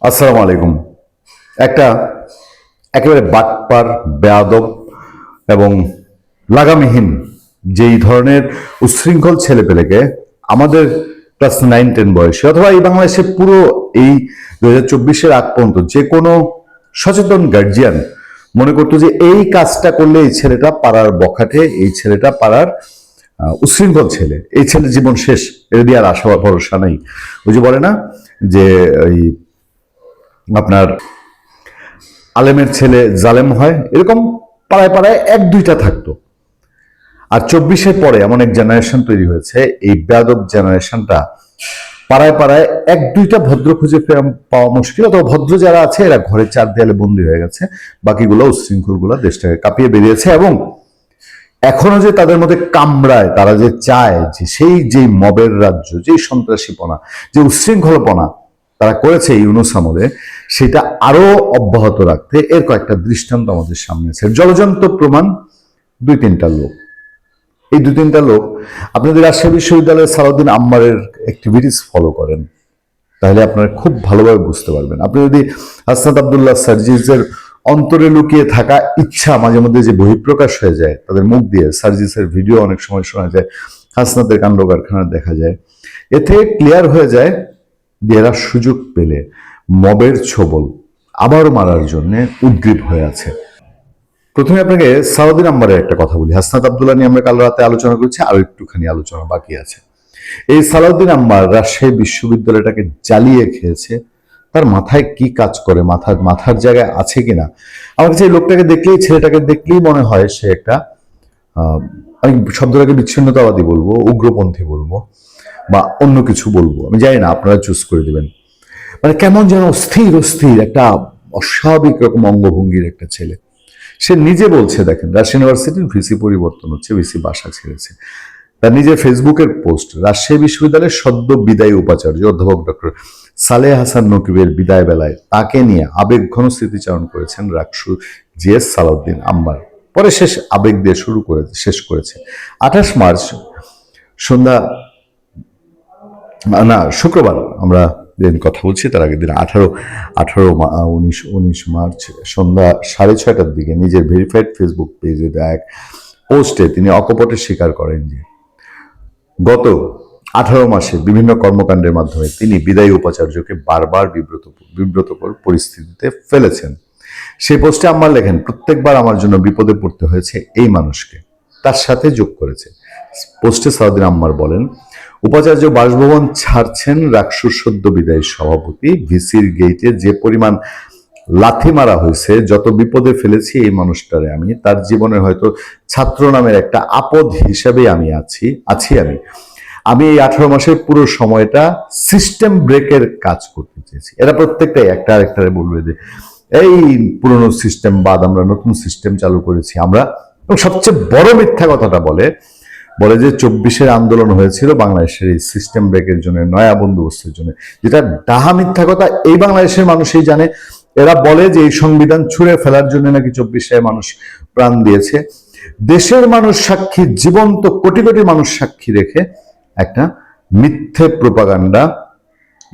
আসসালামু আলাইকুম। একটা একেবারে বাটপার, বেয়াদব এবং লাগামহীন যেই ধরনের উচ্ছৃঙ্খল ছেলেপেলেকে আমাদের ক্লাস 9-10 বয়সে অথবা এই বাংলাদেশে পুরো এই 2024-এর আগ পর্যন্ত যে কোনো সচেতন গার্জিয়ান মনে করতো যে এই কাজটা করলে এই ছেলেটা পাড়ার বখাটে, এই ছেলেটা পাড়ার উচ্ছৃঙ্খল ছেলে, এই ছেলের জীবন শেষ, এটা দিয়ে আর আশা ভরসা নেই। ওই যে বলে না যে ওই আপনার আলেমের ছেলে জালেম হয়, এরকম পাড়ায় পাড়ায় এক দুইটা থাকতো। আর 24-এর পরে এমন এক জেনারেশন তৈরি হয়েছে, এই বেয়াদব জেনারেশনটা পাড়ায় পাড়ায় এক দুইটা ভদ্র খুঁজে পাওয়া মুশকিল, অথবা ভদ্র যারা আছে এরা ঘরে চার দেয়ালে বন্দী হয়ে গেছে, বাকিগুলো উচ্ছৃঙ্খল গুলা দেশটাকে কাঁপিয়ে বেরিয়েছে। এবং এখনো যে তাদের মধ্যে কামড়ায়, তারা যে চায় যে সেই যে মবের রাজ্য, যে সন্ত্রাসীপনা, যে উচ্ছৃঙ্খলপনা তারা করেছে ইউনূস আমলে, সেটা আরো অব্যাহত রাখতে এর কয়েকটা দৃষ্টান্ত আমাদের সামনে আছে। জলজন্ত প্রমাণ দুই তিনটা লোক। এই দুই তিনটা লোক আপনাদের রাজশাহী বিশ্ববিদ্যালয়ের সালাউদ্দিন আম্মারের অ্যাক্টিভিটিস ফলো করেন, তাহলে আপনারা খুব ভালোভাবে বুঝতে পারবেন। আপনি যদি হাসনাত আবদুল্লাহ সার্জিসের অন্তরে লুকিয়ে থাকা ইচ্ছা মাঝে মধ্যে যে বহিঃপ্রকাশ হয়ে যায় তাদের মুখ দিয়ে, সার্জিসের ভিডিও অনেক সময় শোনা যায়, হাসনাতের কাণ্ড কারখানা দেখা যায়, এতে ক্লিয়ার হয়ে যায় যে এরা সুযোগ পেলে মবের ছোবল আবারও মারার জন্য উদ্গ্রীব হয়ে আছে। প্রথমে আপনাকে সালাউদ্দিন আম্মারের একটা কথা বলি। হাসনাত আবদুল্লাহ নিয়ে আমরা কাল রাতে আলোচনা করছি, আরো একটুখানি আলোচনা বাকি আছে। এই সালাউদ্দিন আম্মার রাজশাহী বিশ্ববিদ্যালয়টাকে জ্বালিয়ে খেয়েছে, তার মাথায় কি কাজ করে, মাথার জায়গায় আছে কিনা। আমার কাছে এই লোকটাকে দেখলেই, ছেলেটাকে দেখলেই মনে হয় সে একটা আমি শব্দটাকে বিচ্ছিন্নতাবাদী বলবো, উগ্রপন্থী বলবো, বা অন্য কিছু বলবো, আমি জানি না, আপনারা চুজ করে দিবেন। মানে কেমন যেন অস্থির অস্থির একটা অস্বাভাবিক রকম অঙ্গভঙ্গির একটা ছেলে। সে নিজে বলছে, দেখেন রাজশাহী ইউনিভার্সিটির ভিসি পরিবর্তন হচ্ছে, ভিসি বাসা ছেড়েছে। তার নিজের ফেসবুকের পোস্ট, রাজশাহী বিশ্ববিদ্যালয়ের সদ্য বিদায়ী উপাচার্য অধ্যাপক ডক্টর সালেহ হাসান নকিবের বিদায় বেলায় তাকে নিয়ে আবেগঘন স্মৃতিচারণ করেছেন রাকসু জিএস সালাউদ্দিন আম্মার। পরে শেষ আবেগ দিয়ে শেষ করেছে। 28 মার্চ সন্ধ্যা, না শুক্রবার আমরা যেদিন কথা বলছি তার আগের দিন 19 মার্চ সন্ধ্যা 6:30টার দিকে নিজের ভেরিফাইড ফেসবুক পেজে দেয়া এক পোস্টে তিনি অকপটে স্বীকার করেন যে গত 18 মাসে বিভিন্ন কর্মকাণ্ডের মাধ্যমে তিনি বিদায়ী উপাচার্যকে বারবার বিব্রতকর পরিস্থিতিতে ফেলেছেন। সেই পোস্টে আম্মার লেখেন, প্রত্যেকবার আমার জন্য বিপদে পড়তে হয়েছে এই মানুষকে। তার সাথে যোগ করেছে। পোস্টে সালাউদ্দিন আম্মার বলেন, উপাচার্য বাসভবন ছাড়ছেন রাকসুর সদ্য বিদায়ী সভাপতি, ভিসির গেইটে যে পরিমাণ লাথি মারা হয়েছে, যত বিপদে ফেলেছি এই মানুষটারে আমি, তার জীবনের হয়তো ছাত্র নামের একটা আপদ হিসাবে আমি আছি। আমি এই 18 মাসের পুরো সময়টা সিস্টেম ব্রেকের কাজ করতে চেয়েছি। এরা প্রত্যেকটাই একটা আরেকটারে বলবে যে এই পুরনো সিস্টেম বাদ, আমরা নতুন সিস্টেম চালু করেছি আমরা। এবং সবচেয়ে বড় মিথ্যা কথাটা বলে যে 24-এর আন্দোলন হয়েছিল বাংলাদেশের এই সিস্টেম ব্রেকের জন্য, নয়া বন্দোবস্তের জন্য, যেটা ডাহা মিথ্যা কথা। এই বাংলাদেশের মানুষই জানে। এরা বলে যে এই সংবিধান ছুঁড়ে ফেলার জন্য নাকি 24-এ মানুষ প্রাণ দিয়েছে। দেশের মানুষ সাক্ষী, জীবন্ত কোটি কোটি মানুষ সাক্ষী রেখে একটা মিথ্যে প্রোপাগান্ডা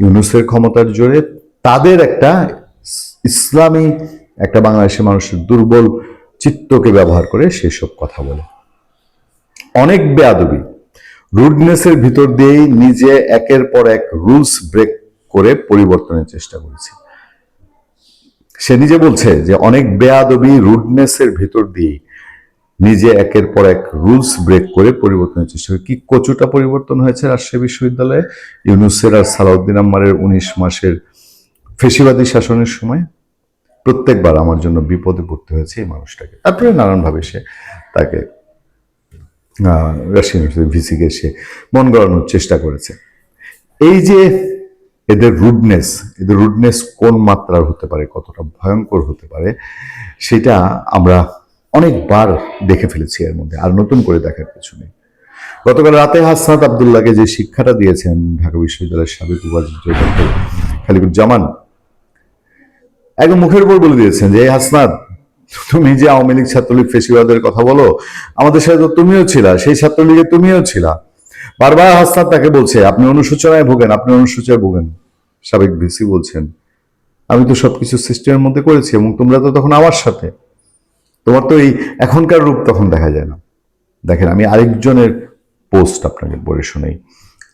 ইউনূসের ক্ষমতার জোরে, তাদের একটা ইসলামী একটা বাংলাদেশের মানুষের দুর্বল চিত্তকে ব্যবহার করে সেসব কথা বলে। অনেক বেয়াদবি, রুডনেসের ভিতর দিয়েই নিজে একের পর এক রুলস ব্রেক করে পরিবর্তনের চেষ্টা করেছে। সে নিজে বলছে যে অনেক বেয়াদবি, রুডনেসের ভিতর দিয়েই নিজে একের পর এক রুলস ব্রেক করে পরিবর্তনের চেষ্টা করে। কি কচুটা পরিবর্তন হয়েছে রাজশাহী বিশ্ববিদ্যালয়ে ইউনূসের আর সালাউদ্দিন আম্মারের 19 মাসের ফেসিবাদী শাসনের সময়। প্রত্যেকবার আমার জন্য বিপদে পড়তে হয়েছে এই মানুষটাকে। তারপরে নানানভাবে সে তাকে রাজশাহী ইউনিভার্সিটির ভিসিকে সে মন গড়ানোর চেষ্টা করেছে। এই যে এদের রুডনেস কোন মাত্রার হতে পারে, কতটা ভয়ঙ্কর হতে পারে, সেটা আমরা অনেকবার দেখে ফেলেছি। এর মধ্যে আর নতুন করে দেখার কিছু নেই। গতকাল রাতে হাসনাত আবদুল্লাহকে যে শিক্ষাটা দিয়েছেন ঢাকা বিশ্ববিদ্যালয়ের সাবেক উপাচার্য ডক্টর খালিকুজ্জামান, একদম মুখের উপর বলে দিয়েছেন যে হাসনাত, তুমি যে আওয়ামী লীগ ছাত্রলীগ ফেসিবাদের কথা বলো, আমাদের সাথে তো তুমিও ছিলা, সেই ছাত্রলীগে তুমিও ছিলা। বারবার হাসনাত তাকে বলছে আপনি অনুশোচনায় ভোগেন, আপনি অনুশোচনায় ভোগেন। সাবেক ভিসি বলছেন আমি তো সবকিছু সিস্টেমের মধ্যে করেছি, এবং তোমরা তো তখন আমার সাথে। তোমার তো এই এখনকার রূপ তখন দেখা যায় না। দেখেন, আমি আরেকজনের পোস্ট আপনাকে পড়ে শোনাই,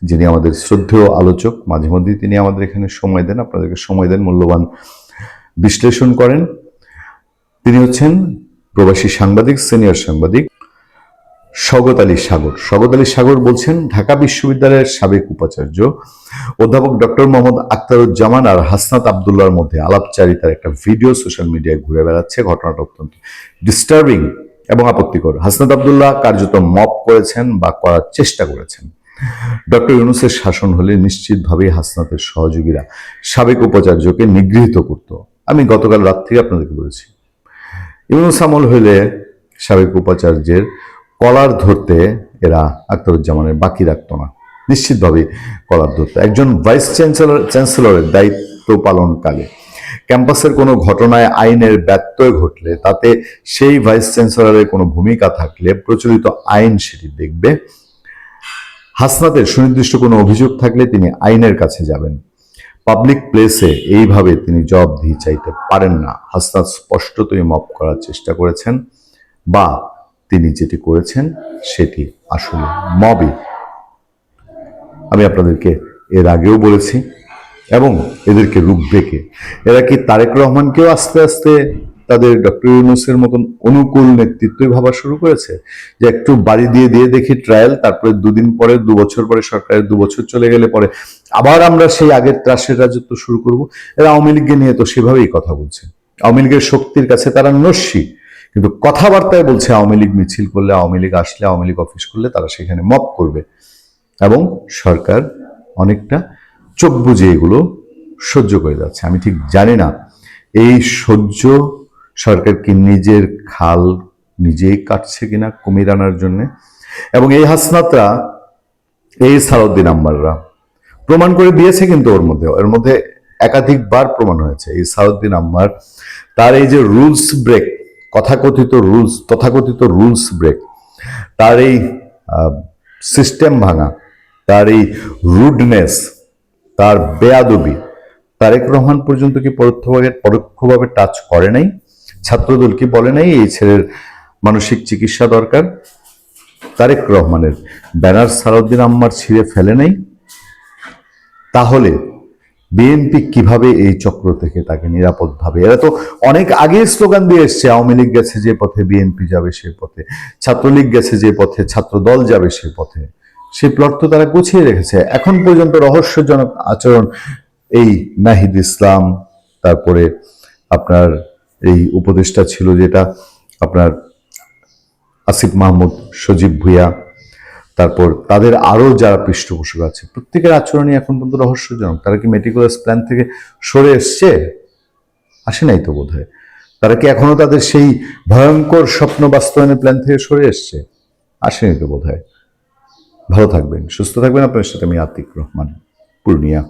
যিনি আমাদের শ্রদ্ধেয় আলোচক, মাঝে মধ্যেই তিনি আমাদের এখানে সময় দেন, আপনাদেরকে সময় দেন, মূল্যবান বিশ্লেষণ করেন। তিনি হচ্ছেন প্রবাসী সাংবাদিক, সিনিয়র সাংবাদিক স্বগত আলী সাগর। স্বগত আলী সাগর বলছেন, ঢাকা বিশ্ববিদ্যালয়ের সাবেক উপাচার্য অধ্যাপক ডক্টর মোহাম্মদ আখতারুজ্জামান আর হাসনাত আবদুল্লাহর মধ্যে আলাপচারিতার একটা ভিডিও সোশ্যাল মিডিয়ায় ঘুরে বেড়াচ্ছে। ঘটনাটা অত্যন্ত ডিস্টার্বিং এবং আপত্তিকর। হাসনাত আবদুল্লাহ কার্যত মপ করেছেন বা করার চেষ্টা করেছেন। ডক্টর ইউনূসের শাসন হলে নিশ্চিতভাবেই হাসনাতের সহযোগীরা সাবেক উপাচার্যকে নিগৃহীত করত। আমি গতকাল রাত থেকে আপনাদেরকে বলেছি, ইউনূস আমল হইলে সাবেক উপাচার্যের কলার ধরতে এরা আখতারুজ্জামানের বাকি রাখতো না, নিশ্চিতভাবে কলার ধরতো। একজন ভাইস চ্যান্সেলরের দায়িত্ব পালনকালে ক্যাম্পাসের কোনো ঘটনায় আইনের ব্যত্যয় ঘটলে তাতে সেই ভাইস চ্যান্সেলরের কোনো ভূমিকা থাকলে প্রচলিত আইন সেটি দেখবে। হাসনাতের সুনির্দিষ্ট কোনো অভিযোগ থাকলে তিনি আইনের কাছে যাবেন। পাবলিক প্লেসে এইভাবে তিনি জবাবদিহি চাইতে পারেন না। হাসনাত স্পষ্টতই মপ করার চেষ্টা করেছেন, বা তিনি যেটি করেছেন সেটি আসলে মবই। আমি আপনাদেরকে এর আগেও বলেছি, এবং এদেরকে রূপরেখে এরা কি তারেক রহমানকেও আস্তে আস্তে তাদের ডক্টর ইউনূসের মতন অনুকূল নেতৃত্বই ভাবা শুরু করেছে, যে একটু বাড়ি দিয়ে দিয়ে দেখি ট্রায়াল, তারপরে দুদিন পরে, 2 বছর পরে, সরকারের 2 বছর চলে গেলে পরে আবার আমরা সেই আগের ত্রাসের রাজত্ব শুরু করব। এরা আওয়ামী লীগকে নিয়ে তো সেভাবেই কথা বলছে। আওয়ামী লীগের শক্তির কাছে তারা নস্যি, কিন্তু কথাবার্তায় বলছে আওয়ামী লীগ মিছিল করলে, আওয়ামী লীগ আসলে, আওয়ামী লীগ অফিস করলে তারা সেখানে মপ করবে, এবং সরকার অনেকটা চোখ বুজে এগুলো সহ্য করে যাচ্ছে। আমি ঠিক জানি না এই সহ্য সরকার কি নিজের খাল নিজেই কাটছে কিনা কুমির আনার জন্য। এবং এই হাসনাতরা, এই সালাউদ্দিন আম্মাররা প্রমাণ করে দিয়েছে, কিন্তু ওর মধ্যে একাধিকবার প্রমাণ হয়েছে এই সালাউদ্দিন আম্মার তার এই যে রুলস ব্রেক, তথাকথিত রুলস ব্রেক, তার এই সিস্টেম ভাঙা, তার এই রুডনেস, তার বেয়াদবি, তারেক রহমান পর্যন্ত কি পরোক্ষভাবে টাচ করে নাই? ছাত্রদল কি বলে নাই এই ছেলের মানসিক চিকিৎসা দরকার? তারেক রহমানের ব্যানার সালাউদ্দিন আম্মার ছিঁড়ে ফেলে নাই? তাহলে বিএনপি কিভাবে এই চক্র থেকে তাকে নিরাপদভাবে, এরা তো অনেক আগে স্লোগান দিয়ে এসছে, আওয়ামী লীগ গেছে যে পথে বিএনপি যাবে সে পথে, ছাত্রলীগ গেছে যে পথে ছাত্র দল যাবে সে পথে, সেই প্লট তো তারা গুছিয়ে রেখেছে। এখন পর্যন্ত রহস্যজনক আচরণ এই নাহিদ ইসলাম, তারপরে আপনার এই উপদেষ্টা ছিল যেটা আপনার আসিফ মাহমুদ, সজীব ভুইয়া, তারপর তাদের আরো যারা পৃষ্ঠপোষক আছে, প্রত্যেকের আচরণই এখন পর্যন্ত রহস্যজনক। তারা কি মেটিকুলাস প্ল্যান থেকে সরে এসছে? আসে নাই তো বোধহয়। তারা কি এখনো তাদের সেই ভয়ঙ্কর স্বপ্ন বাস্তবায়নের প্ল্যান থেকে সরে এসছে? আসেনি তো বোধহয়। ভালো থাকবেন, সুস্থ থাকবেন। আপনার সাথে আমি আতিক রহমান, পূর্ণিয়া।